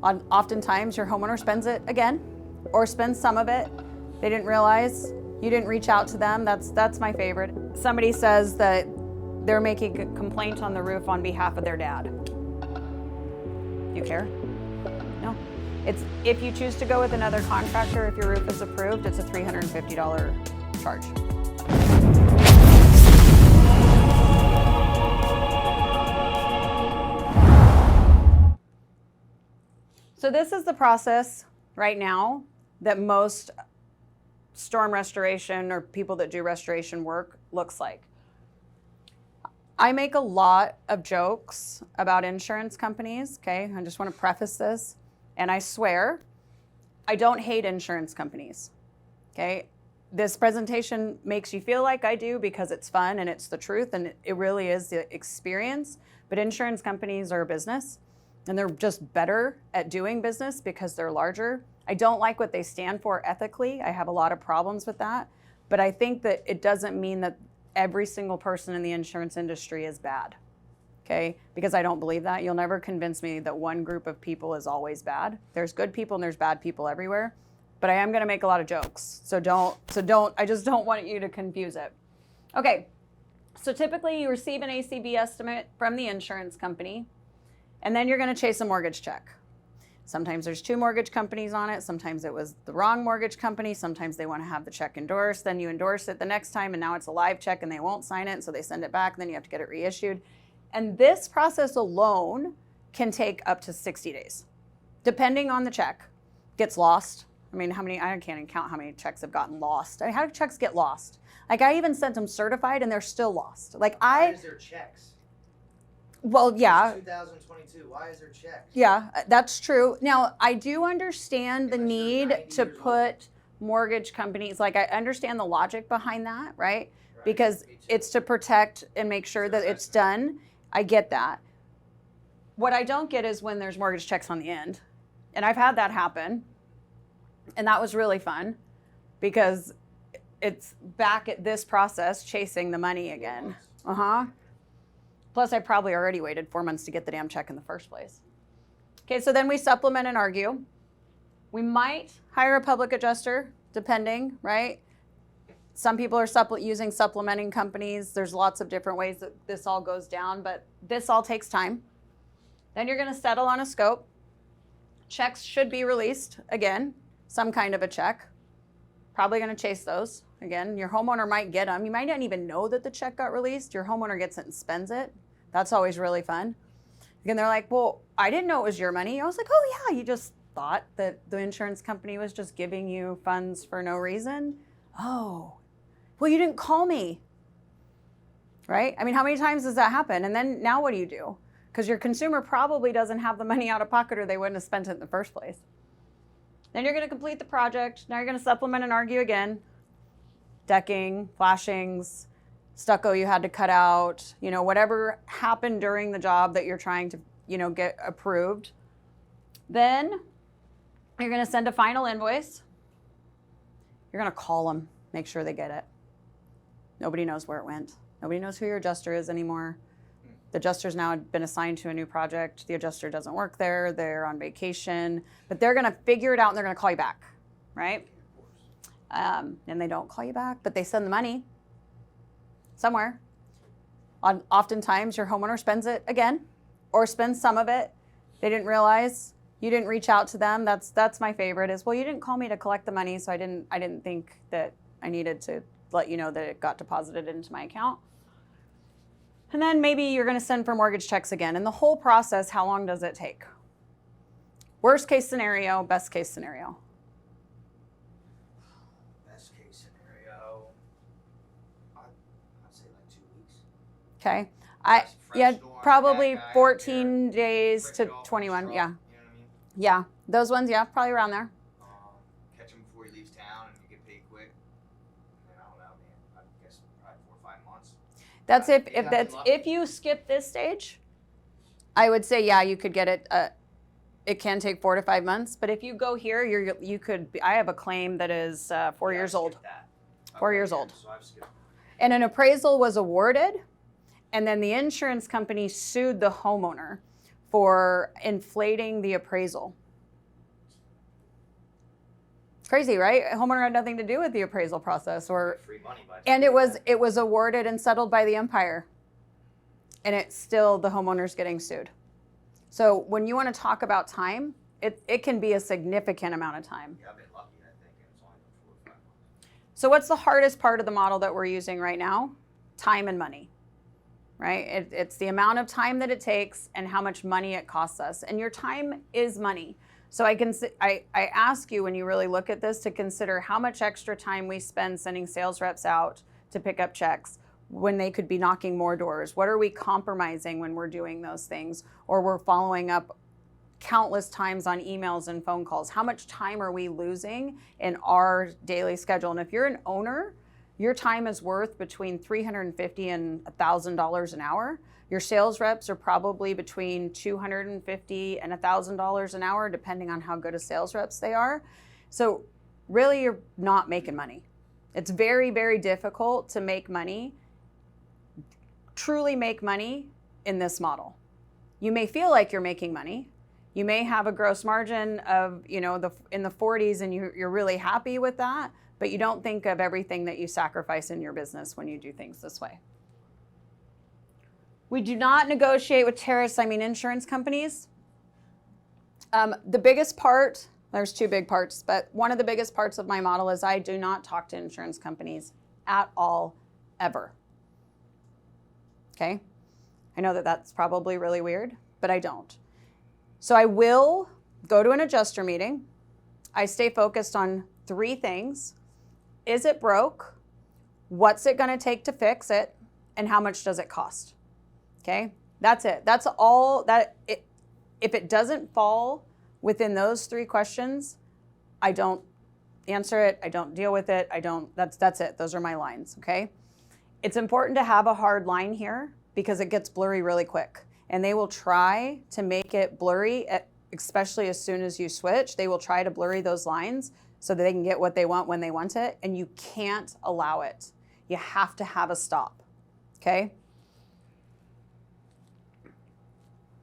Oftentimes your homeowner spends it again or spends some of it. They didn't realize, you didn't reach out to them. That's my favorite. Somebody says that they're making a complaint on the roof on behalf of their dad. Do you care? No. It's if you choose to go with another contractor, if your roof is approved, it's a $350 charge. So this is the process right now that most storm restoration or people that do restoration work looks like. I make a lot of jokes about insurance companies, okay? I just want to preface this, and I swear, I don't hate insurance companies, okay? This presentation makes you feel like I do because it's fun and it's the truth and it really is the experience, but insurance companies are a business and they're just better at doing business because they're larger. I don't like what they stand for ethically. I have a lot of problems with that, but I think that it doesn't mean that every single person in the insurance industry is bad, okay? Because I don't believe that. You'll never convince me that one group of people is always bad. There's good people and there's bad people everywhere, but I am gonna make a lot of jokes. So I just don't want you to confuse it. Okay, so typically you receive an ACV estimate from the insurance company, and then you're gonna chase a mortgage check. Sometimes there's two mortgage companies on it. Sometimes it was the wrong mortgage company. Sometimes they want to have the check endorsed. Then you endorse it the next time and now it's a live check and they won't sign it. So they send it back and then you have to get it reissued. And this process alone can take up to 60 days, depending on the check. Gets lost. I mean, I can't even count how many checks have gotten lost. I mean, how do checks get lost? Like I even sent them certified and they're still lost. Like Why is there checks? Well, yeah. It's 2022. Why is there checks? Yeah, that's true. Now, I do understand the need to put mortgage companies, like I understand the logic behind that, right? Because it's to protect and make sure that it's done. I get that. What I don't get is when there's mortgage checks on the end. And I've had that happen. And that was really fun because it's back at this process chasing the money again. Plus, I probably already waited 4 months to get the damn check in the first place. Okay, so then we supplement and argue. We might hire a public adjuster, depending, right? Some people are using supplementing companies. There's lots of different ways that this all goes down, but this all takes time. Then you're gonna settle on a scope. Checks should be released, again, some kind of a check. Probably gonna chase those. Again, your homeowner might get them. You might not even know that the check got released. Your homeowner gets it and spends it. That's always really fun. Again, they're like, well, I didn't know it was your money. I was like, oh yeah, you just thought that the insurance company was just giving you funds for no reason? Oh, well, you didn't call me, right? I mean, how many times does that happen? And then now what do you do? Because your consumer probably doesn't have the money out of pocket or they wouldn't have spent it in the first place. Then you're gonna complete the project. Now you're gonna supplement and argue again. Decking, flashings, stucco you had to cut out, whatever happened during the job that you're trying to, get approved. Then you're gonna send a final invoice. You're gonna call them, make sure they get it. Nobody knows where it went. Nobody knows who your adjuster is anymore. The adjuster's now been assigned to a new project. The adjuster doesn't work there, they're on vacation, but they're gonna figure it out and they're gonna call you back, right? And they don't call you back, but they send the money somewhere. Oftentimes your homeowner spends it again or spends some of it. They didn't realize, you didn't reach out to them. That's my favorite is, well, you didn't call me to collect the money, so I didn't think that I needed to let you know that it got deposited into my account. And then maybe you're gonna send for mortgage checks again. And the whole process, how long does it take? Worst case scenario, best case scenario. Okay, probably 14 days to 21, yeah. You know what I mean? Yeah, those ones, yeah, probably around there. Catch him before he leaves town and you get paid quick. And I don't know, man, I guess probably 4 or 5 months. That's if you skip this stage, I would say, yeah, you could get it. It can take 4 to 5 months, but if you go here, you could, I have a claim that is 4 years old. 4 years old. So I've skipped. And an appraisal was awarded. And then the insurance company sued the homeowner for inflating the appraisal. crazy, right? A homeowner had nothing to do with the appraisal process, Free money by the and time it was awarded and settled by the umpire, and it's still the homeowner's getting sued. So when you want to talk about time, it can be a significant amount of time. Yeah, I've been lucky, I think, and it's only been 4 or 5 months. So what's the hardest part of the model that we're using right now? Time and money, right? It's the amount of time that it takes and how much money it costs us. And your time is money. So I ask you, when you really look at this, to consider how much extra time we spend sending sales reps out to pick up checks when they could be knocking more doors. What are we compromising when we're doing those things? Or we're following up countless times on emails and phone calls. How much time are we losing in our daily schedule? And if you're an owner, your time is worth between $350 and $1,000 an hour. Your sales reps are probably between $250 and $1,000 an hour, depending on how good a sales reps they are. So really, you're not making money. It's very, very difficult to make money, truly make money in this model. You may feel like you're making money. You may have a gross margin of, in the 40s, and you're really happy with that, but you don't think of everything that you sacrifice in your business when you do things this way. We do not negotiate with insurance companies. The biggest part, there's two big parts, but one of the biggest parts of my model is I do not talk to insurance companies at all, ever. Okay? I know that that's probably really weird, but I don't. So I will go to an adjuster meeting. I stay focused on 3 things. Is it broke? What's it going to take to fix it? And how much does it cost? Okay, that's it. That's all that it. If it doesn't fall within those 3 questions, I don't answer it. I don't deal with it. That's it. Those are my lines. Okay. It's important to have a hard line here because it gets blurry really quick. And they will try to make it blurry, especially as soon as you switch. They will try to blurry those lines so that they can get what they want when they want it. And you can't allow it. You have to have a stop. Okay?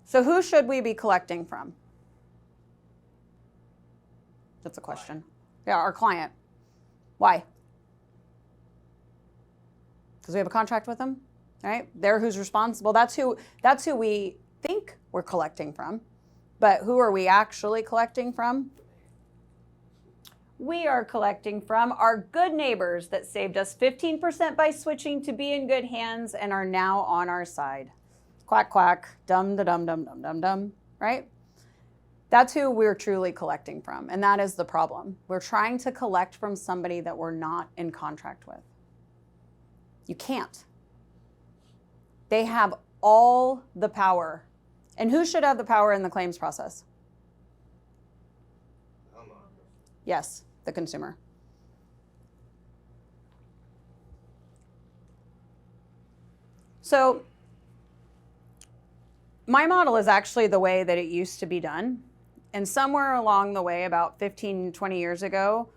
So who should we be collecting from? That's a question. Yeah, our client. Why? Because we have a contract with them, right? They're who's responsible. That's who we think we're collecting from. But who are we actually collecting from? We are collecting from our good neighbors that saved us 15% by switching to be in good hands and are now on our side. Quack, quack, dum, da, dum, dum, dum, dum, dum, right? That's who we're truly collecting from, and that is the problem. We're trying to collect from somebody that we're not in contract with. You can't. They have all the power. And who should have the power in the claims process? Yes, the consumer. So my model is actually the way that it used to be done. And somewhere along the way, about 15, 20 years ago,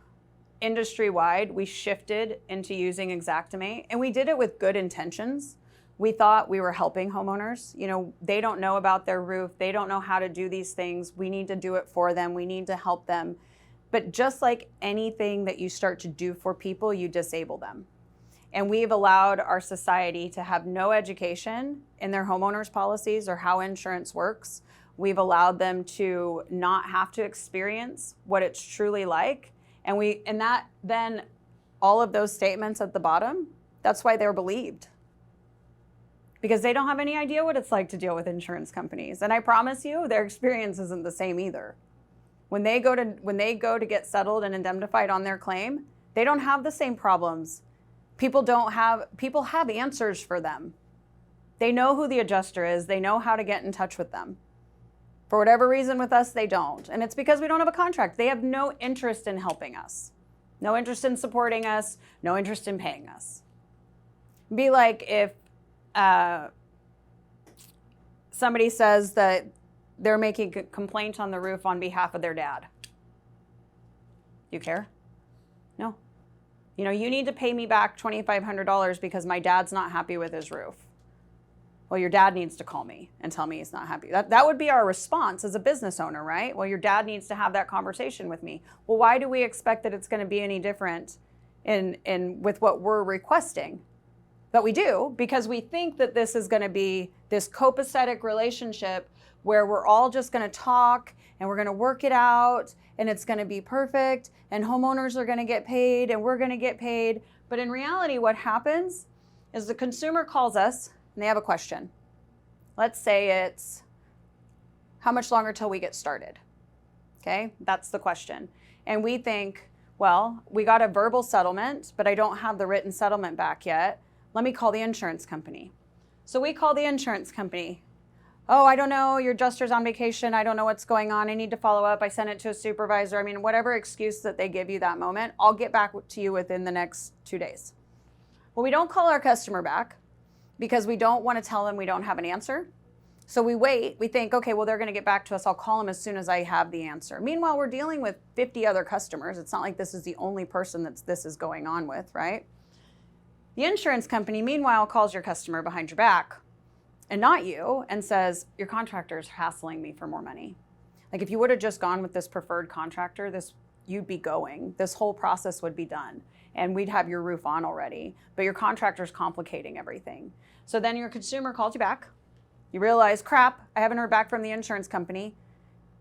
industry-wide, we shifted into using Xactimate, and we did it with good intentions. We thought we were helping homeowners. They don't know about their roof. They don't know how to do these things. We need to do it for them. We need to help them. But just like anything that you start to do for people, you disable them. And we've allowed our society to have no education in their homeowners policies or how insurance works. We've allowed them to not have to experience what it's truly like. And that then all of those statements at the bottom, that's why they're believed. Because they don't have any idea what it's like to deal with insurance companies. And I promise you, their experience isn't the same either. When they go to get settled and indemnified on their claim, they don't have the same problems. People have answers for them. They know who the adjuster is. They know how to get in touch with them. For whatever reason with us, they don't. And it's because we don't have a contract. They have no interest in helping us. No interest in supporting us. No interest in paying us. It'd be like if somebody says that they're making a complaint on the roof on behalf of their dad. You care? No. You need to pay me back $2,500 because my dad's not happy with his roof. well, your dad needs to call me and tell me he's not happy. That would be our response as a business owner, right? Well, your dad needs to have that conversation with me. Well, why do we expect that it's going to be any different in with what we're requesting? But we do, because we think that this is going to be this copacetic relationship where we're all just going to talk and we're going to work it out and it's going to be perfect and homeowners are going to get paid and we're going to get paid. But in reality, what happens is the consumer calls us and they have a question. Let's say it's, how much longer till we get started? Okay, that's the question. And we think, well, we got a verbal settlement, but I don't have the written settlement back yet. Let me call the insurance company. So we call the insurance company. Oh, I don't know, your adjuster's on vacation. I don't know what's going on. I need to follow up. I sent it to a supervisor. I mean, whatever excuse that they give you that moment, I'll get back to you within the next 2 days. Well, we don't call our customer back because we don't want to tell them we don't have an answer. So we wait. We think, okay, well, they're going to get back to us. I'll call them as soon as I have the answer. Meanwhile, we're dealing with 50 other customers. It's not like this is the only person that this is going on with, right? The insurance company, meanwhile, calls your customer behind your back and not you and says, your contractor's hassling me for more money. Like if you would have just gone with this preferred contractor, you'd be going. This whole process would be done and we'd have your roof on already, but your contractor's complicating everything. So then your consumer calls you back. You realize, crap, I haven't heard back from the insurance company.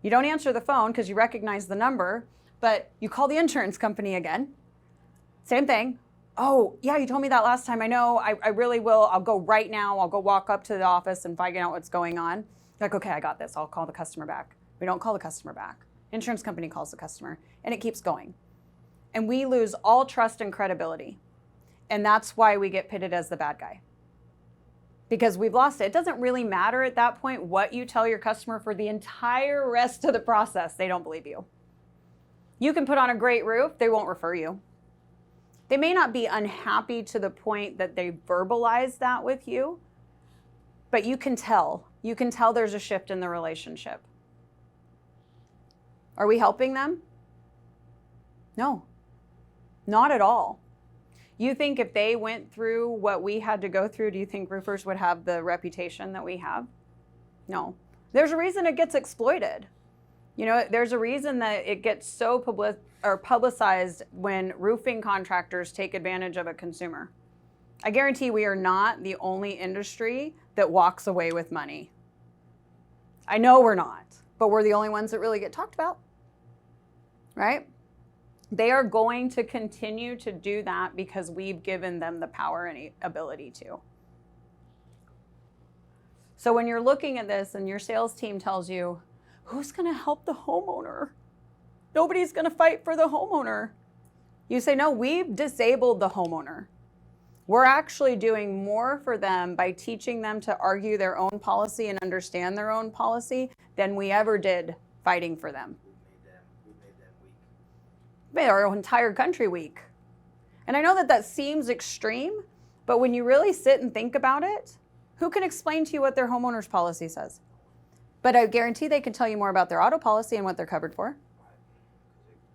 You don't answer the phone because you recognize the number, but you call the insurance company again. Same thing. Oh, yeah, you told me that last time. I know, I really will. I'll go right now. I'll go walk up to the office and find out what's going on. You're like, okay, I got this. I'll call the customer back. We don't call the customer back. Insurance company calls the customer, and it keeps going. And we lose all trust and credibility. And that's why we get pitted as the bad guy. Because we've lost it. It doesn't really matter at that point what you tell your customer for the entire rest of the process. They don't believe you. You can put on a great roof. They won't refer you. They may not be unhappy to the point that they verbalize that with you, but you can tell. You can tell there's a shift in the relationship. Are we helping them? No, not at all. You think if they went through what we had to go through, do you think roofers would have the reputation that we have? No. There's a reason it gets exploited. You know, there's a reason that it gets so publicized when roofing contractors take advantage of a consumer. I guarantee we are not the only industry that walks away with money. I know we're not, but we're the only ones that really get talked about, right? They are going to continue to do that because we've given them the power and ability to. So when you're looking at this and your sales team tells you, who's going to help the homeowner? Nobody's going to fight for the homeowner. You say, no, we've disabled the homeowner. We're actually doing more for them by teaching them to argue their own policy and understand their own policy than we ever did fighting for them. We made them weak. Made our entire country weak. And I know that seems extreme, but when you really sit and think about it, who can explain to you what their homeowner's policy says? But I guarantee they can tell you more about their auto policy and what they're covered for.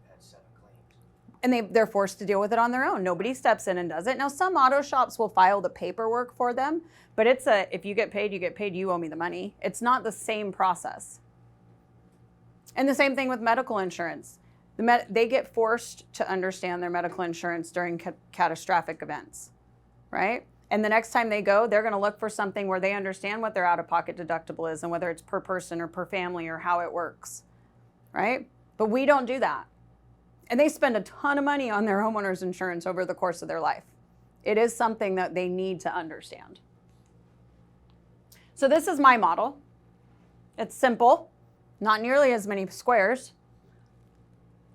They had 7 claims. And they're forced to deal with it on their own. Nobody steps in and does it. Now, some auto shops will file the paperwork for them, but if you get paid, you owe me the money. It's not the same process. And the same thing with medical insurance. They get forced to understand their medical insurance during catastrophic events, right? And the next time they go, they're going to look for something where they understand what their out-of-pocket deductible is and whether it's per person or per family or how it works, right? But we don't do that. And they spend a ton of money on their homeowner's insurance over the course of their life. It is something that they need to understand. So this is my model. It's simple, not nearly as many squares.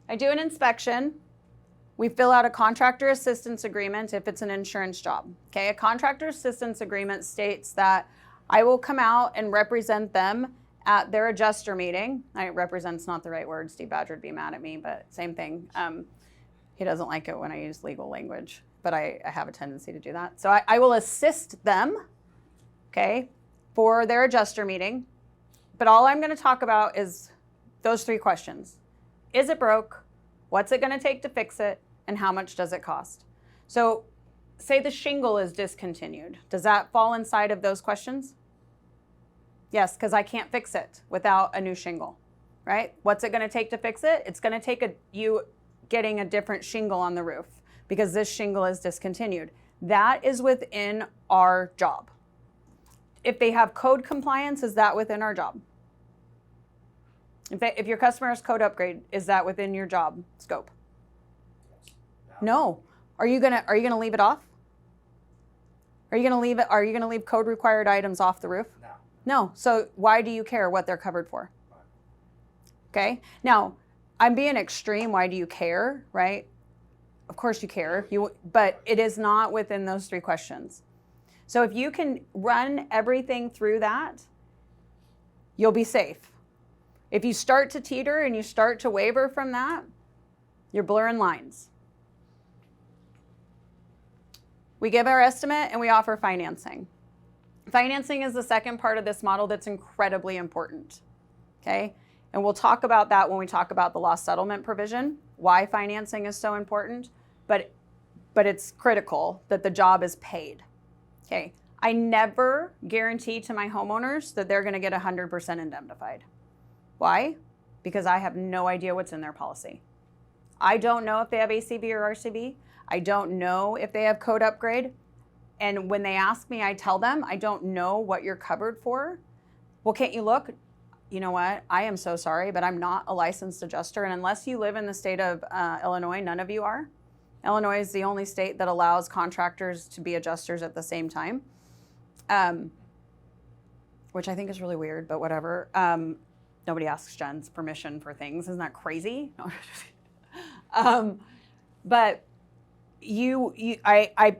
I do an inspection. We fill out a contractor assistance agreement if it's an insurance job. Okay, a contractor assistance agreement states that I will come out and represent them at their adjuster meeting. Represent's not the right word. Steve Badger would be mad at me, but same thing. He doesn't like it when I use legal language, but I have a tendency to do that. So I will assist them, okay, for their adjuster meeting. But all I'm going to talk about is those 3 questions. Is it broke? What's it going to take to fix it? And how much does it cost? So say the shingle is discontinued. Does that fall inside of those questions? Yes, because I can't fix it without a new shingle, right? What's it going to take to fix it? It's going to take you getting a different shingle on the roof because this shingle is discontinued. That is within our job. If they have code compliance, is that within our job? If your customer has code upgrade, is that within your job scope? Yes. No. Are you gonna leave it off? Are you gonna leave code required items off the roof? No. No. So why do you care what they're covered for? Okay. Now, I'm being extreme. Why do you care? Right? Of course you care. But it is not within those 3 questions. So if you can run everything through that, you'll be safe. If you start to teeter and you start to waver from that, you're blurring lines. We give our estimate and we offer financing. Financing is the second part of this model that's incredibly important, okay? And we'll talk about that when we talk about the loss settlement provision, why financing is so important, but it's critical that the job is paid, okay? I never guarantee to my homeowners that they're gonna get 100% indemnified. Why? Because I have no idea what's in their policy. I don't know if they have ACV or RCV. I don't know if they have code upgrade. And when they ask me, I tell them, I don't know what you're covered for. Well, can't you look? You know what? I am so sorry, but I'm not a licensed adjuster. And unless you live in the state of Illinois, none of you are. Illinois is the only state that allows contractors to be adjusters at the same time, which I think is really weird, but whatever. Nobody asks Jen's permission for things. Isn't that crazy? But I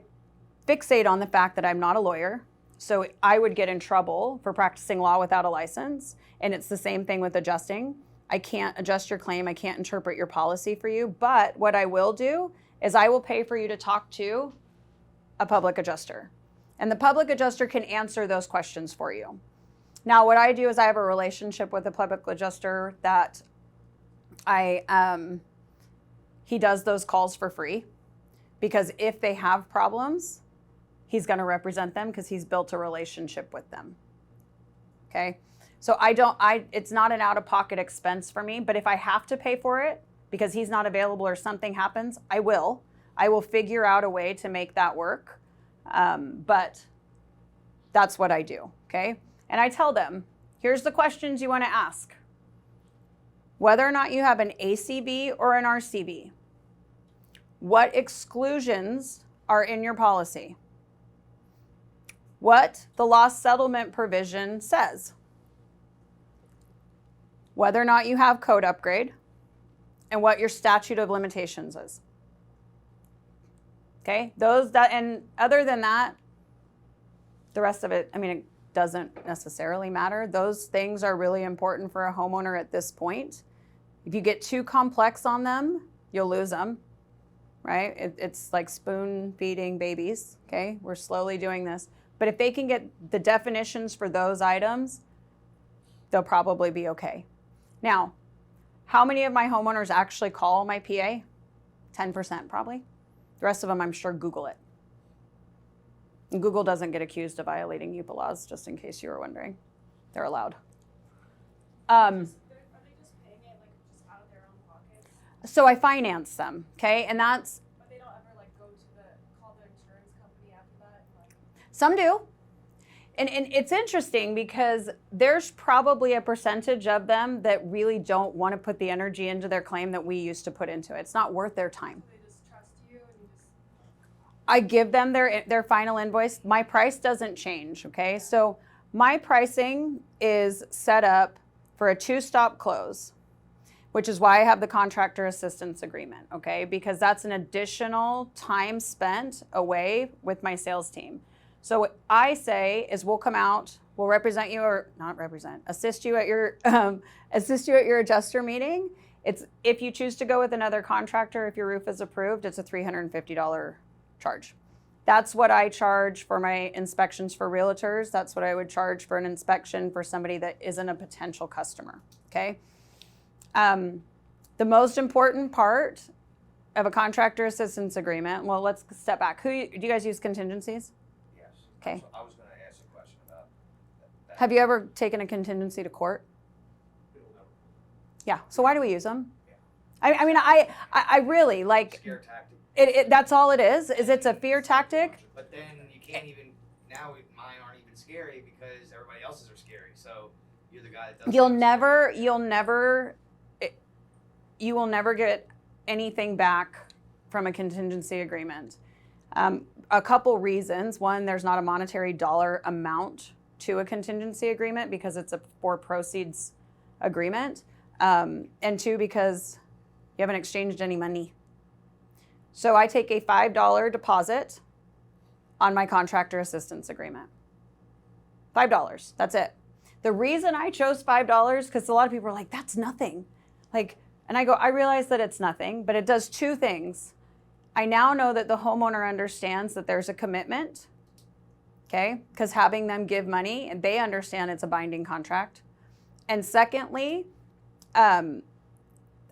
fixate on the fact that I'm not a lawyer. So I would get in trouble for practicing law without a license. And it's the same thing with adjusting. I can't adjust your claim. I can't interpret your policy for you. But what I will do is I will pay for you to talk to a public adjuster. And the public adjuster can answer those questions for you. Now, what I do is I have a relationship with a public adjuster that he does those calls for free because if they have problems, he's going to represent them because he's built a relationship with them. Okay? So it's not an out-of-pocket expense for me, but if I have to pay for it because he's not available or something happens, I will. I will figure out a way to make that work. But that's what I do, okay? And I tell them, here's the questions you want to ask. Whether or not you have an ACV or an RCV. What exclusions are in your policy? What the loss settlement provision says. Whether or not you have code upgrade. And what your statute of limitations is. Okay? And other than that, the rest of it, it doesn't necessarily matter. Those things are really important for a homeowner at this point. If you get too complex on them, you'll lose them, right? It's like spoon feeding babies, okay? We're slowly doing this. But if they can get the definitions for those items, they'll probably be okay. Now, how many of my homeowners actually call my PA? 10% probably. The rest of them, I'm sure, Google it. And Google doesn't get accused of violating UPA laws, just in case you were wondering. They're allowed. Are they just paying it just out of their own pockets? So I finance them, okay? And that's... But they don't ever go to call their insurance company after that? Some do. And it's interesting because there's probably a percentage of them that really don't want to put the energy into their claim that we used to put into it. It's not worth their time. So they just trust you and you just... I give them their final invoice. My price doesn't change, okay? So my pricing is set up for a 2-stop close, which is why I have the contractor assistance agreement, okay? Because that's an additional time spent away with my sales team. So what I say is we'll come out, we'll represent you, or not represent, assist you at your adjuster meeting. It's if you choose to go with another contractor, if your roof is approved, it's a $350 charge. That's what I charge for my inspections for realtors. That's what I would charge for an inspection for somebody that isn't a potential customer, okay? The most important part of a contractor assistance agreement, well, let's step back. Do you guys use contingencies? Yes. Okay. So I was going to ask a question about Have you ever taken a contingency to court? Yeah. So why do we use them? I mean, I really like. Scare tactic. That's all it is it's a fear tactic. But then you can't even, now mine aren't even scary because everybody else's are scary. So you're the guy that does. You will never get anything back from a contingency agreement. A couple reasons. One, there's not a monetary dollar amount to a contingency agreement because it's a for proceeds agreement. And two, because you haven't exchanged any money. So I take a $5 deposit on my contractor assistance agreement. $5, that's it. The reason I chose $5, because a lot of people are like, that's nothing. And I go, I realize that it's nothing, but it does two things. I now know that the homeowner understands that there's a commitment, okay? Because having them give money, and they understand it's a binding contract. And secondly,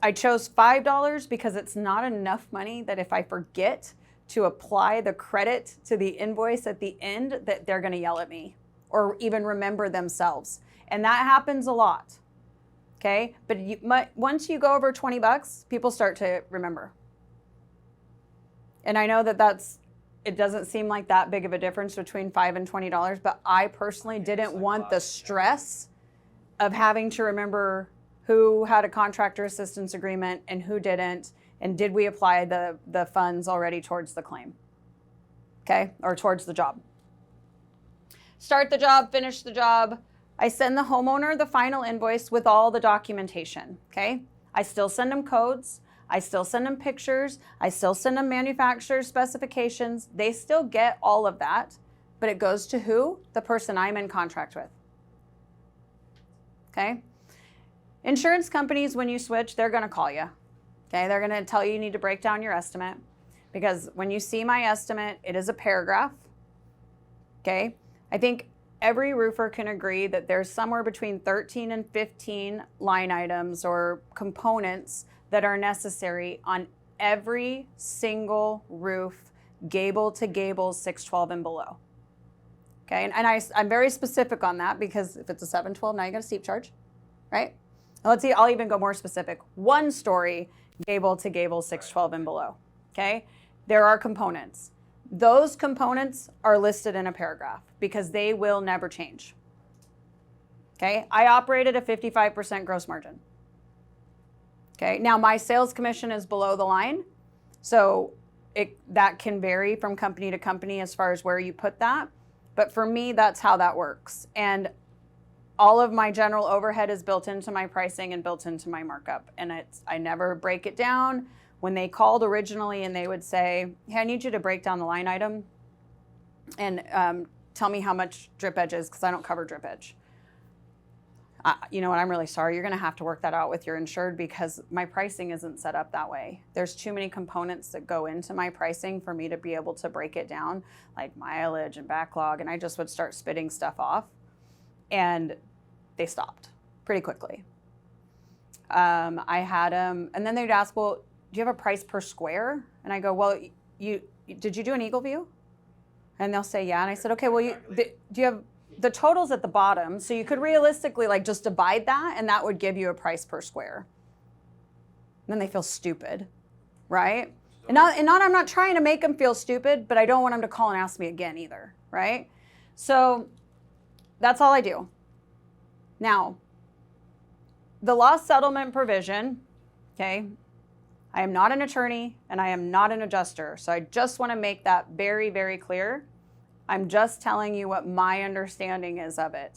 I chose $5 because it's not enough money that if I forget to apply the credit to the invoice at the end, that they're gonna yell at me or even remember themselves. And that happens a lot, okay? But once you go over 20 bucks, people start to remember. And I know that it doesn't seem like that big of a difference between $5 and $20, but I personally didn't want the stress of having to remember who had a contractor assistance agreement and who didn't, and did we apply the funds already towards the claim, okay, or towards the job. Start the job, finish the job. I send the homeowner the final invoice with all the documentation, okay? I still send them codes. I still send them pictures. I still send them manufacturer's specifications. They still get all of that, but it goes to who? The person I'm in contract with, okay? Insurance companies, when you switch, they're going to call you, okay? They're going to tell you need to break down your estimate, because when you see my estimate, it is a paragraph, okay? I think every roofer can agree that there's somewhere between 13 and 15 line items or components that are necessary on every single roof, gable to gable, 612 and below, okay? And I'm very specific on that because if it's a 712, now you got a steep charge, right? Let's see, I'll even go more specific. 1 story, gable to gable, 612 and below, okay? There are components. Those components are listed in a paragraph because they will never change, okay? I operate at a 55% gross margin, okay? Now, my sales commission is below the line, so that can vary from company to company as far as where you put that, but for me, that's how that works. And all of my general overhead is built into my pricing and built into my markup. And I never break it down. When they called originally and they would say, hey, I need you to break down the line item and tell me how much drip edge is, because I don't cover drip edge. You know what, I'm really sorry. You're gonna have to work that out with your insured because my pricing isn't set up that way. There's too many components that go into my pricing for me to be able to break it down, like mileage and backlog, and I just would start spitting stuff off. And they stopped pretty quickly. I had them, and then they'd ask, well, do you have a price per square? And I go, well, did you do an Eagle View? And they'll say, yeah. And I said, okay, well, do you have the totals at the bottom? So you could realistically just divide that, and that would give you a price per square. And then they feel stupid, right? And I'm not trying to make them feel stupid, but I don't want them to call and ask me again either, right? So that's all I do. Now, the loss settlement provision, okay, I am not an attorney and I am not an adjuster. So I just want to make that very, very clear. I'm just telling you what my understanding is of it.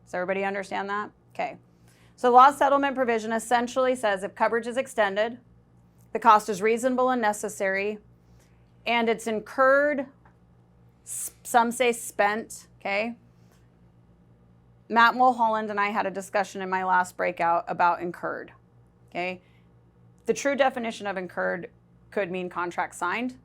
Does everybody understand that? Okay. So loss settlement provision essentially says if coverage is extended, the cost is reasonable and necessary, and it's incurred, some say spent, okay? Matt Mulholland and I had a discussion in my last breakout about incurred, okay? The true definition of incurred could mean contract signed.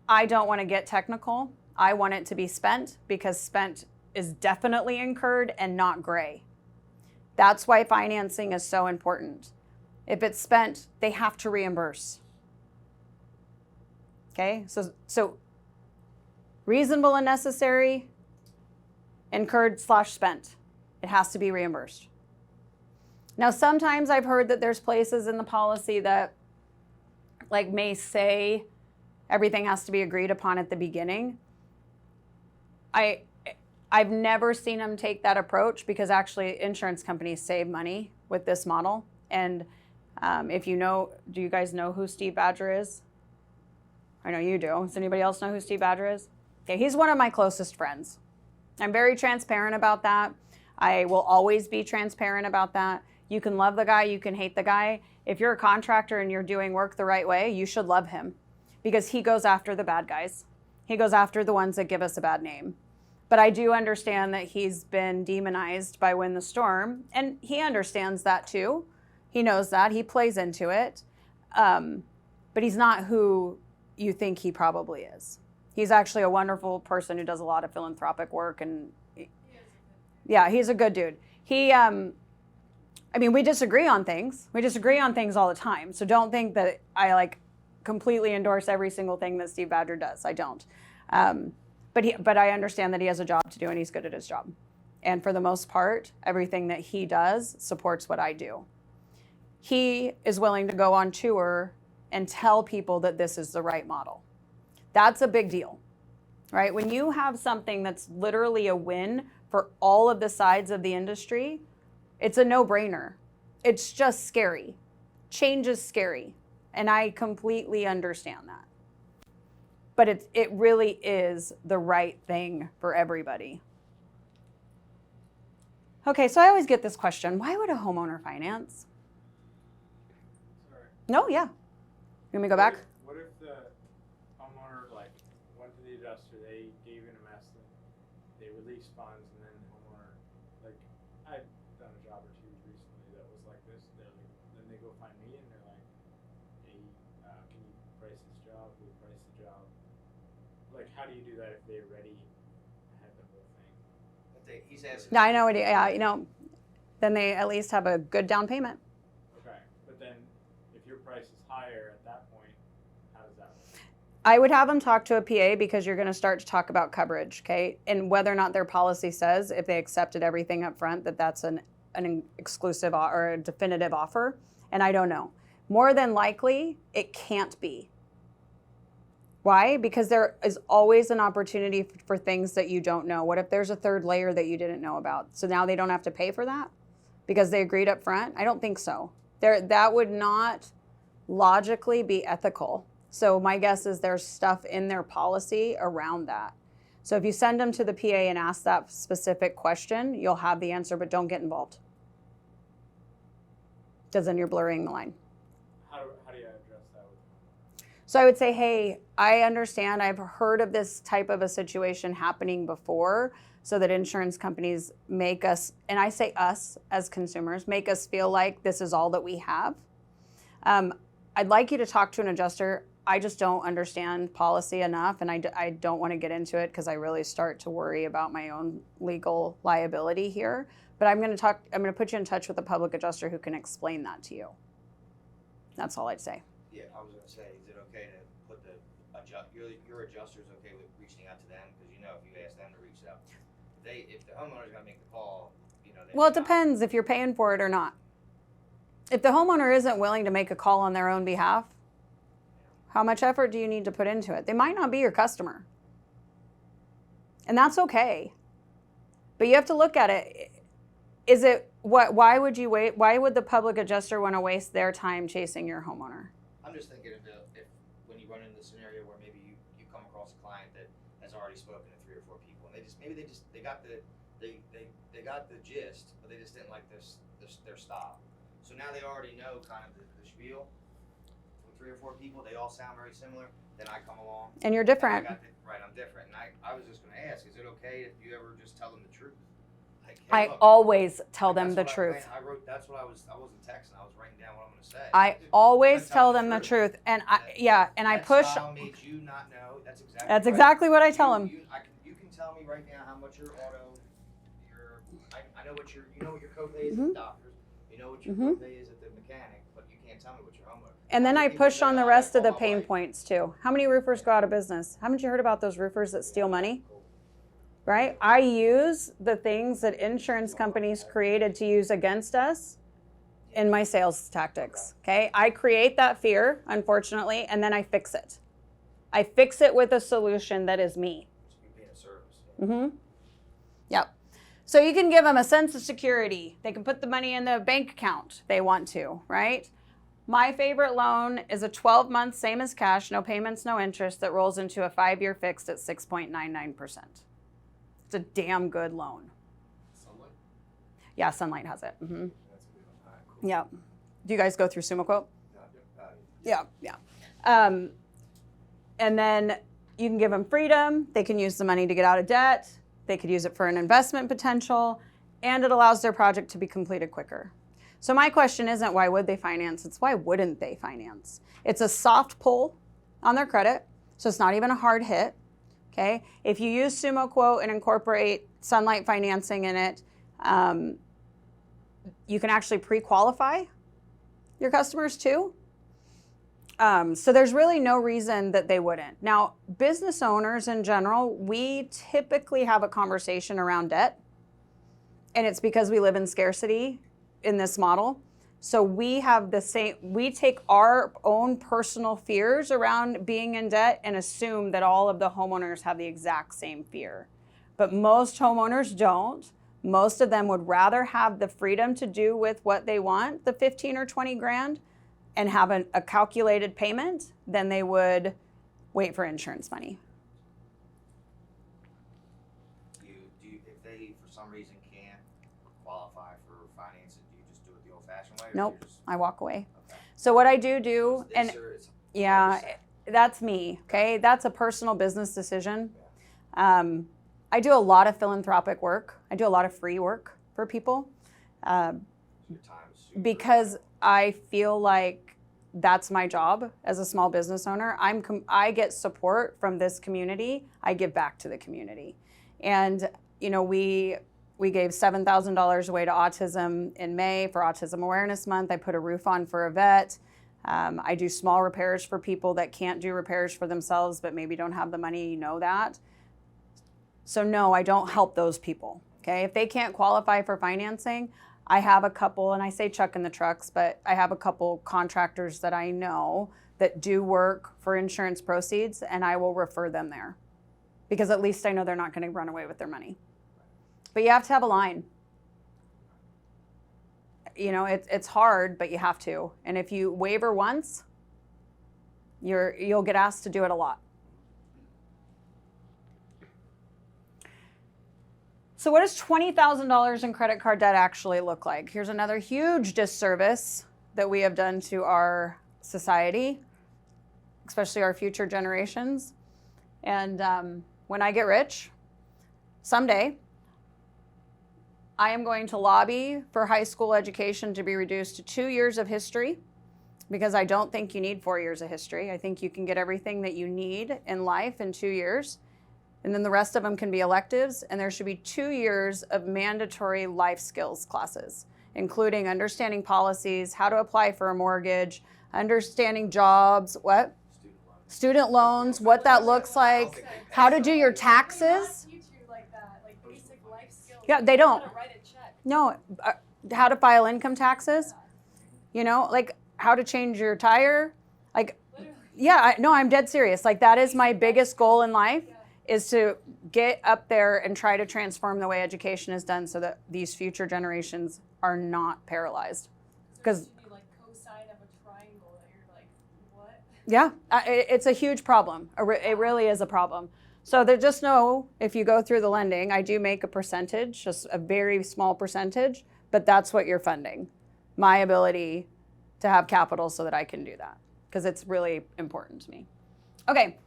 I don't want to get technical. I want it to be spent because spent is definitely incurred and not gray. That's why financing is so important. If it's spent, they have to reimburse. Okay, so reasonable and necessary, incurred/spent. It has to be reimbursed. Now, sometimes I've heard that there's places in the policy that like may say everything has to be agreed upon at the beginning. I've never seen them take that approach because actually insurance companies save money with this model. And if you know, do you guys know who Steve Badger is? I know you do. Does anybody else know who Steve Badger is? Okay, he's one of my closest friends. I'm very transparent about that. I will always be transparent about that. You can love the guy, you can hate the guy. If you're a contractor and you're doing work the right way, you should love him because he goes after the bad guys. He goes after the ones that give us a bad name. But I do understand that he's been demonized by Win the Storm, and he understands that too. He knows that. He plays into it. But he's not who you think he probably is. He's actually a wonderful person who does a lot of philanthropic work, and yeah, he's a good dude. I mean, we disagree on things. We disagree on things all the time. So don't think that I like completely endorse every single thing that Steve Badger does. I don't. But I understand that he has a job to do and he's good at his job. And for the most part, everything that he does supports what I do. He is willing to go on tour and tell people that this is the right model. That's a big deal, right? When you have something that's literally a win for all of the sides of the industry, it's a no-brainer. It's just scary. Change is scary. And I completely understand that. But it really is the right thing for everybody. Okay, so I always get this question. Why would a homeowner finance? Sorry. No, yeah. You want me to go back? What if the homeowner went to the adjuster, they gave you an estimate, they released funds, and then the homeowner, I've done a job or two recently that was like this. Then they go find me and they're like, hey, can you price this job? We'll price the job. How do you do that if they already had the whole thing? He's asking. Yeah, I know. Yeah, then they at least have a good down payment. Okay, but then if your price is higher at that point, how does that work? I would have them talk to a PA because you're going to start to talk about coverage, okay? And whether or not their policy says, if they accepted everything up front, that that's an exclusive or a definitive offer. And I don't know. More than likely, it can't be. Why? Because there is always an opportunity for things that you don't know. What if there's a third layer that you didn't know about? So now they don't have to pay for that because they agreed up front? I don't think so. That would not logically be ethical. So my guess is there's stuff in their policy around that. So if you send them to the PA and ask that specific question, you'll have the answer, but don't get involved. Because then you're blurring the line. How do you address that with them? So I would say, hey, I understand. I've heard of this type of a situation happening before, so that insurance companies make us, and I say us as consumers, make us feel like this is all that we have. I'd like you to talk to an adjuster. I just don't understand policy enough, and I don't want to get into it because I really start to worry about my own legal liability here. But I'm going to put you in touch with a public adjuster who can explain that to you. That's all I'd say. Yeah, I was going to say, is it okay to put your adjuster's okay with reaching out to them? Because if you ask them to reach out, if the homeowner's going to make the call, Well, it depends if you're paying for it or not. If the homeowner isn't willing to make a call on their own behalf, how much effort do you need to put into it? They might not be your customer. And that's okay. But you have to look at it. Why would you wait? Why would the public adjuster want to waste their time chasing your homeowner? I'm just thinking if when you run into the scenario where maybe you come across a client that has already spoken to 3 or 4 people, and they got the gist, but they just didn't like their style. So now they already know kind of the spiel. With 3 or 4 people, they all sound very similar. Then I come along. And you're different. I'm different. And I was just going to ask, is it okay if you ever just tell them the truth? I always tell them the truth. That's what I wasn't texting. I was writing down what I'm going to say. I always tell them the truth. And I push. That made you not know. That's exactly what I tell them. You can tell me right now how much your auto, I know what your copay is at the doctor's. You know what your copay is at the mechanic, but you can't tell me what your homeowner. And then I push on the rest of the pain points too. How many roofers go out of business? Haven't you heard about those roofers that steal money? right? I use the things that insurance companies created to use against us in my sales tactics, okay? I create that fear, unfortunately, and then I fix it. I fix it with a solution that is me. You're being a service. Mm-hmm. Yep. So you can give them a sense of security. They can put the money in the bank account if they want to, right? My favorite loan is a 12-month, same as cash, no payments, no interest, that rolls into a 5-year fixed at 6.99%. It's a damn good loan. Sunlight? Yeah, Sunlight has it. Mm-hmm. That's a good one. All right, cool. Yeah. Do you guys go through Sumo Quote? Yeah. Yeah. And then you can give them freedom. They can use the money to get out of debt. They could use it for an investment potential, and it allows their project to be completed quicker. So my question isn't why would they finance, it's why wouldn't they finance? It's a soft pull on their credit, so it's not even a hard hit, okay? If you use Sumo Quote and incorporate Sunlight financing in it, you can actually pre-qualify your customers too. So there's really no reason that they wouldn't. Now, business owners in general, we typically have a conversation around debt, and it's because we live in scarcity in this model. So we have the same, we take our own personal fears around being in debt and assume that all of the homeowners have the exact same fear. But most homeowners don't. Most of them would rather have the freedom to do with what they want, the 15 or 20 grand, and have a calculated payment than they would wait for insurance money. Do you, if they for some reason can't qualify for financing, do you just do it the old-fashioned way? Or Nope, do you just, I walk away. okay. So what I do, So and this or it's yeah, 100%? that's me, okay? That's a personal business decision. I do a lot of philanthropic work. I do a lot of free work for people Your time is super because I feel like that's my job as a small business owner. I get support from this community. I give back to the community. And, you know, we gave $7,000 away to autism in May for Autism Awareness Month. I put a roof on for a vet. I do small repairs for people that can't do repairs for themselves, but maybe don't have the money, you know that. So no, I don't help those people, okay? If they can't qualify for financing, I have a couple, and I say chuck in the trucks, but I have a couple contractors that I know that do work for insurance proceeds, and I will refer them there because at least I know they're not going to run away with their money. But you have to have a line. You know, it's hard, but you have to. And if you waiver once, you'll get asked to do it a lot. So what does $20,000 in credit card debt actually look like? Here's another huge disservice that we have done to our society, especially our future generations. And when I get rich, someday, I am going to lobby for high school education to be reduced to 2 years of history, because I don't think you need 4 years of history. I think you can get everything that you need in life in 2 years. And then the rest of them can be electives, and there should be 2 years of mandatory life skills classes, including understanding policies, how to apply for a mortgage, understanding jobs, what? Student loans, what that looks like, how to do your taxes. They don't teach you like that, like basic life skills. Yeah, they don't. How to write a check. No, how to file income taxes, you know, like how to change your tire. Like, Literally. yeah, I'm dead serious. Like, that is my biggest goal in life, is to get up there and try to transform the way education is done so that these future generations are not paralyzed. Because be like cosine of a triangle that you're like, what? Yeah, it's a huge problem. It really is a problem. So just know, if you go through the lending, I do make a percentage, just a very small percentage, but that's what you're funding. My ability to have capital so that I can do that, because it's really important to me. Okay.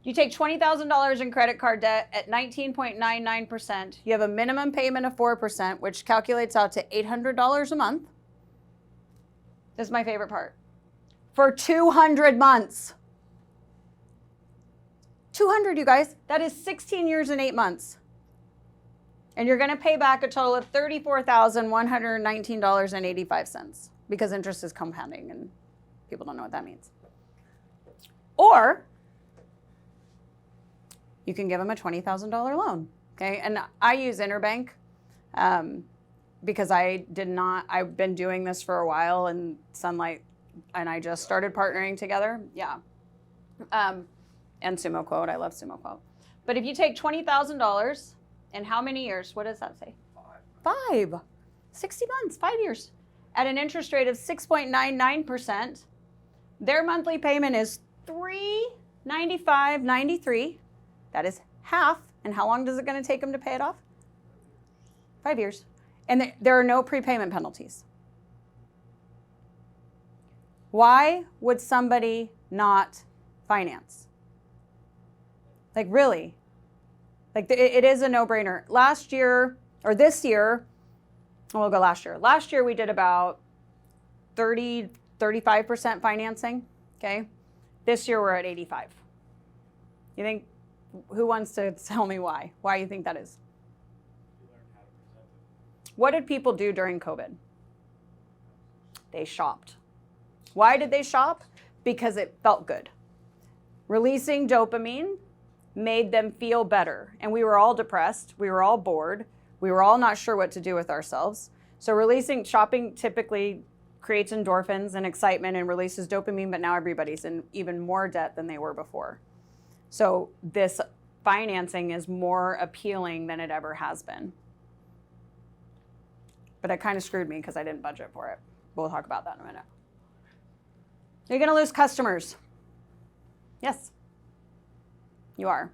You take $20,000 in credit card debt at 19.99%. You have a minimum payment of 4%, which calculates out to $800 a month. This is my favorite part. For 200 months. 200, you guys. That is 16 years and 8 months. And you're going to pay back a total of $34,119.85 because interest is compounding and people don't know what that means. Or you can give them a $20,000 loan Okay, and I use Interbank because I've been doing this for a while, and Sunlight and I just started partnering together. Yeah. And Sumo Quote. I love Sumo Quote. But if you take $20,000 in how many years? What does that say? 5. 60 months, 5 years. At an interest rate of 6.99%, their monthly payment is $395.93. That is half. And how long is it going to take them to pay it off? 5 years. And there are no prepayment penalties. Why would somebody not finance? Like, really? Like, it is a no-brainer. Last year, or this year, we'll go last year. Last year, we did about 35% financing, okay? This year, we're at 85. You think, who wants to tell me why? Why you think that is? You learn how to present it. What did people do during COVID? They shopped. Why did they shop? Because it felt good. Releasing dopamine made them feel better. And we were all depressed. We were all bored. We were all not sure what to do with ourselves. So shopping typically creates endorphins and excitement and releases dopamine, but now everybody's in even more debt than they were before. So this financing is more appealing than it ever has been. But it kind of screwed me because I didn't budget for it. We'll talk about that in a minute. You're going to lose customers. Yes, you are.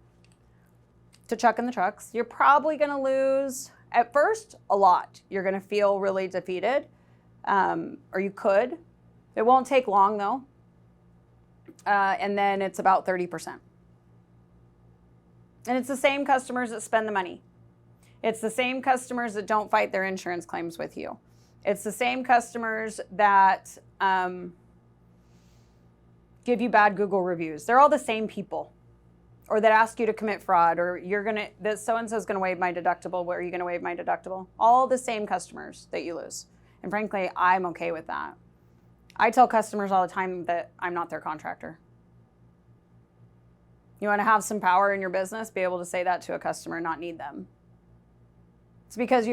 To Chuck and the Trucks. You're probably going to lose, at first, a lot. You're going to feel really defeated, or you could. It won't take long, though. And then it's about 30%. And it's the same customers that spend the money. It's the same customers that don't fight their insurance claims with you. It's the same customers that give you bad Google reviews. They're all the same people. Or that ask you to commit fraud, or so-and-so's gonna waive my deductible. Where are you gonna waive my deductible? All the same customers that you lose. And frankly, I'm okay with that. I tell customers all the time that I'm not their contractor. You wanna have some power in your business, be able to say that to a customer, not need them. It's because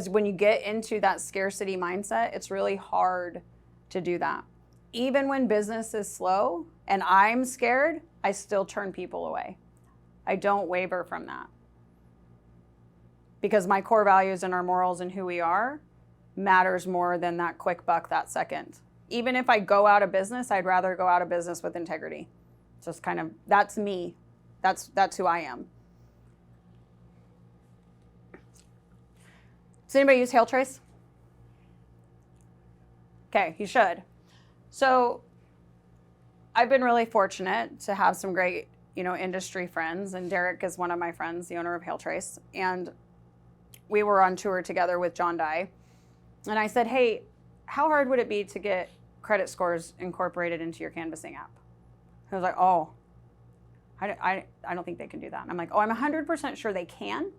when you get into that scarcity mindset, it's really hard to do that. Even when business is slow and I'm scared, I still turn people away. I don't waver from that. Because my core values and our morals and who we are matters more than that quick buck that second. Even if I go out of business, I'd rather go out of business with integrity. It's just kind of, that's me. That's who I am. Does anybody use HailTrace? Okay, you should. So I've been really fortunate to have some great, industry friends, and Derek is one of my friends, the owner of HailTrace, and we were on tour together with John Dye, and I said, hey, how hard would it be to get credit scores incorporated into your canvassing app? He was like, oh, I don't think they can do that. And I'm like, oh, I'm 100% sure they can.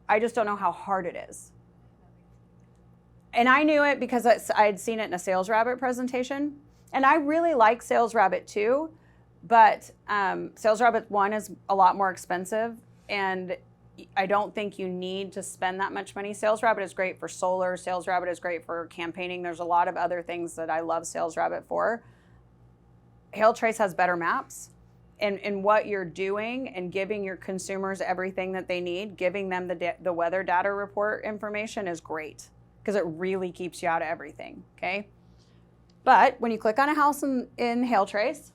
I just don't know how hard it is. And I knew it because I had seen it in a Sales Rabbit presentation. And I really like Sales Rabbit too, but Sales Rabbit 1 is a lot more expensive, and I don't think you need to spend that much money. Sales Rabbit is great for solar. Sales Rabbit is great for campaigning. There's a lot of other things that I love Sales Rabbit for. HailTrace has better maps. And what you're doing and giving your consumers everything that they need, giving them the weather data report information is great, because it really keeps you out of everything, okay? But when you click on a house in HailTrace,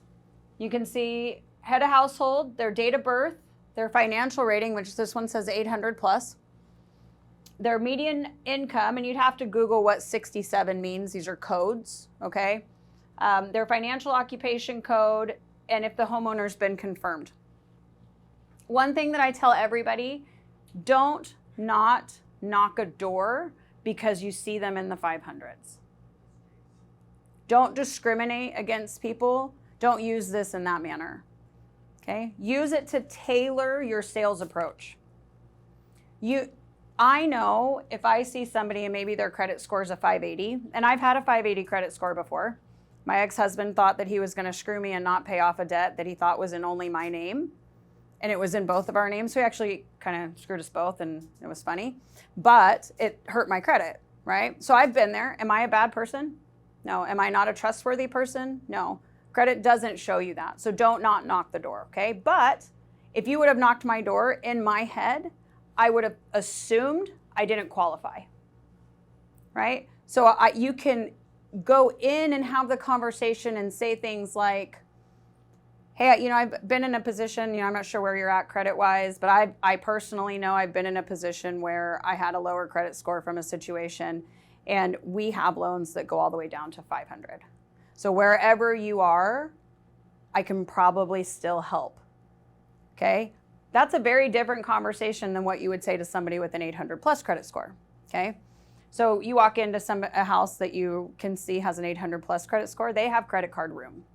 you can see head of household, their date of birth, their financial rating, which this one says 800 plus, their median income, and you'd have to Google what 67 means. These are codes, okay? Their financial occupation code, and if the homeowner's been confirmed. One thing that I tell everybody, don't not knock a door because you see them in the 500s. Don't discriminate against people. Don't use this in that manner, okay? Use it to tailor your sales approach. I know if I see somebody and maybe their credit score is a 580, and I've had a 580 credit score before. My ex-husband thought that he was going to screw me and not pay off a debt that he thought was in only my name. and it was in both of our names. So he actually kind of screwed us both, and it was funny. But it hurt my credit, right? So I've been there. Am I a bad person? No. Am I not a trustworthy person? No. Credit doesn't show you that. So don't not knock the door, okay? But if you would have knocked my door, in my head, I would have assumed I didn't qualify, right? So you can go in and have the conversation and say things like, hey, I've been in a position, I'm not sure where you're at credit-wise, but I personally know I've been in a position where I had a lower credit score from a situation, and we have loans that go all the way down to 500. So wherever you are, I can probably still help, okay? That's a very different conversation than what you would say to somebody with an 800 plus credit score, okay? So you walk into a house that you can see has an 800 plus credit score, they have credit card room.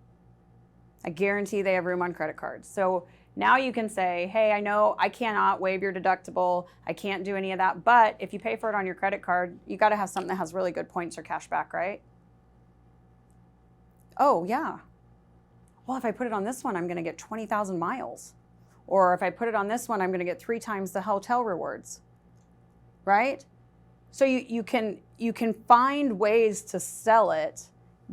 I guarantee they have room on credit cards. So now you can say, hey, I know I cannot waive your deductible. I can't do any of that. But if you pay for it on your credit card, you got to have something that has really good points or cash back, right? Oh, yeah. Well, if I put it on this one, I'm going to get 20,000 miles. Or if I put it on this one, I'm going to get 3 times the hotel rewards, right? So you can find ways to sell it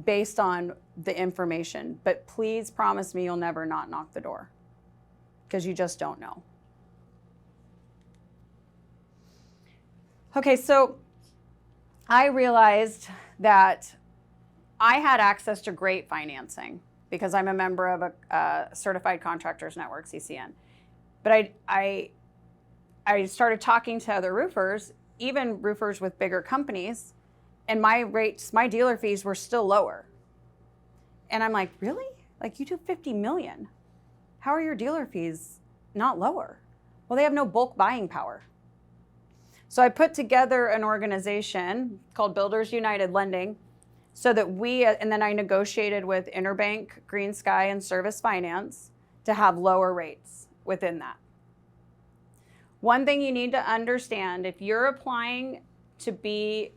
based on the information, but please promise me you'll never not knock the door, because you just don't know. Okay, so I realized that I had access to great financing because I'm a member of a Certified Contractors Network, CCN. But I started talking to other roofers, even roofers with bigger companies, and my rates, my dealer fees were still lower. And I'm like, really? Like, you do 50 million. How are your dealer fees not lower? Well, they have no bulk buying power. So I put together an organization called Builders United Lending so that and then I negotiated with Interbank, Green Sky, and Service Finance to have lower rates within that. One thing you need to understand, if you're applying to be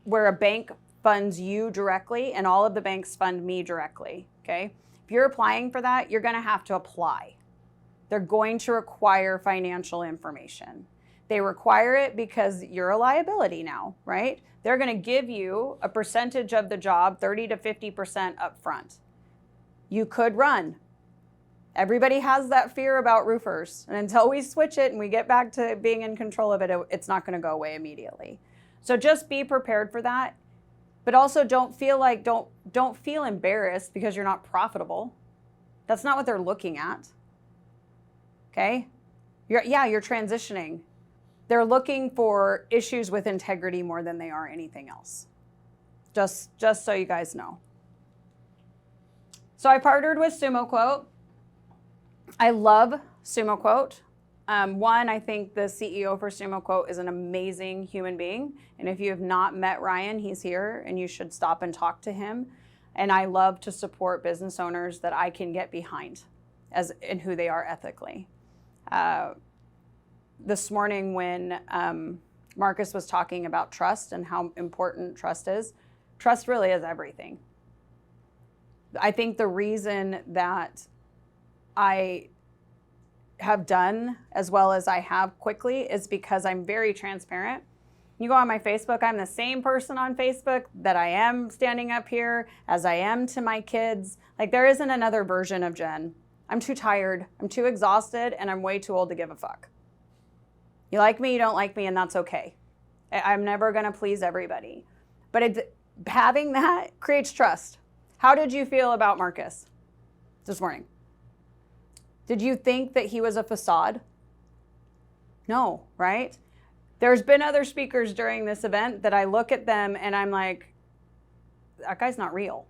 where a bank funds you directly and all of the banks fund me directly, okay? If you're applying for that, you're gonna have to apply. They're going to require financial information. They require it because you're a liability now, right? They're gonna give you a percentage of the job, 30 to 50% upfront. You could run. Everybody has that fear about roofers. And until we switch it and we get back to being in control of it, it's not gonna go away immediately. So just be prepared for that. But also don't feel embarrassed because you're not profitable. That's not what they're looking at. Okay? You're transitioning. They're looking for issues with integrity more than they are anything else. Just so you guys know. So I partnered with Sumo Quote. I love Sumo Quote. One, I think the CEO for Sumo Quote is an amazing human being. And if you have not met Ryan, he's here and you should stop and talk to him. And I love to support business owners that I can get behind in who they are ethically. This morning when Marcus was talking about trust and how important trust really is everything. I think the reason that I have done as well as I have quickly is because I'm very transparent. You go on my Facebook, I'm the same person on Facebook that I am standing up here as I am to my kids. Like, there isn't another version of Jen. I'm too tired, I'm too exhausted, and I'm way too old to give a fuck. You like me, you don't like me, and that's okay. I'm never gonna please everybody. But having that creates trust. How did you feel about Marcus this morning? Did you think that he was a facade? No, right? There's been other speakers during this event that I look at them and I'm like, that guy's not real.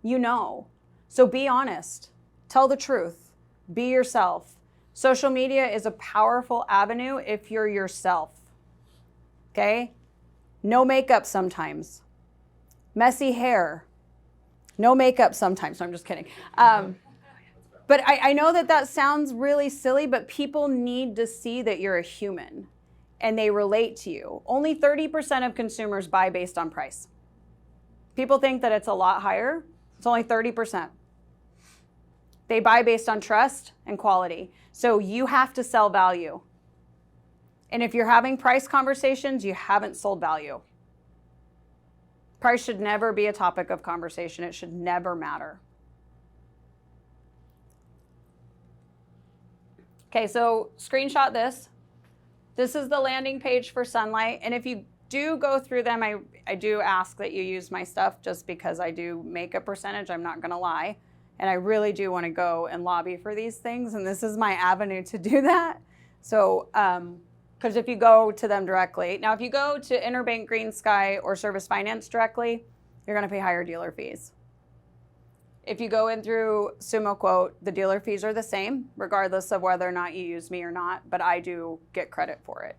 You know. So be honest. Tell the truth. Be yourself. Social media is a powerful avenue if you're yourself. Okay? No makeup sometimes. Messy hair. No makeup sometimes. No, I'm just kidding. But I know that sounds really silly, but people need to see that you're a human and they relate to you. Only 30% of consumers buy based on price. People think that it's a lot higher. It's only 30%. They buy based on trust and quality. So you have to sell value. And if you're having price conversations, you haven't sold value. Price should never be a topic of conversation. It should never matter. Okay, so screenshot this. This is the landing page for Sunlight. And if you do go through them, I do ask that you use my stuff just because I do make a percentage. I'm not going to lie. And I really do want to go and lobby for these things. And this is my avenue to do that. So, because if you go to them directly, now if you go to Interbank, Green Sky, or Service Finance directly, you're going to pay higher dealer fees. If you go in through Sumo Quote, the dealer fees are the same, regardless of whether or not you use me or not, but I do get credit for it.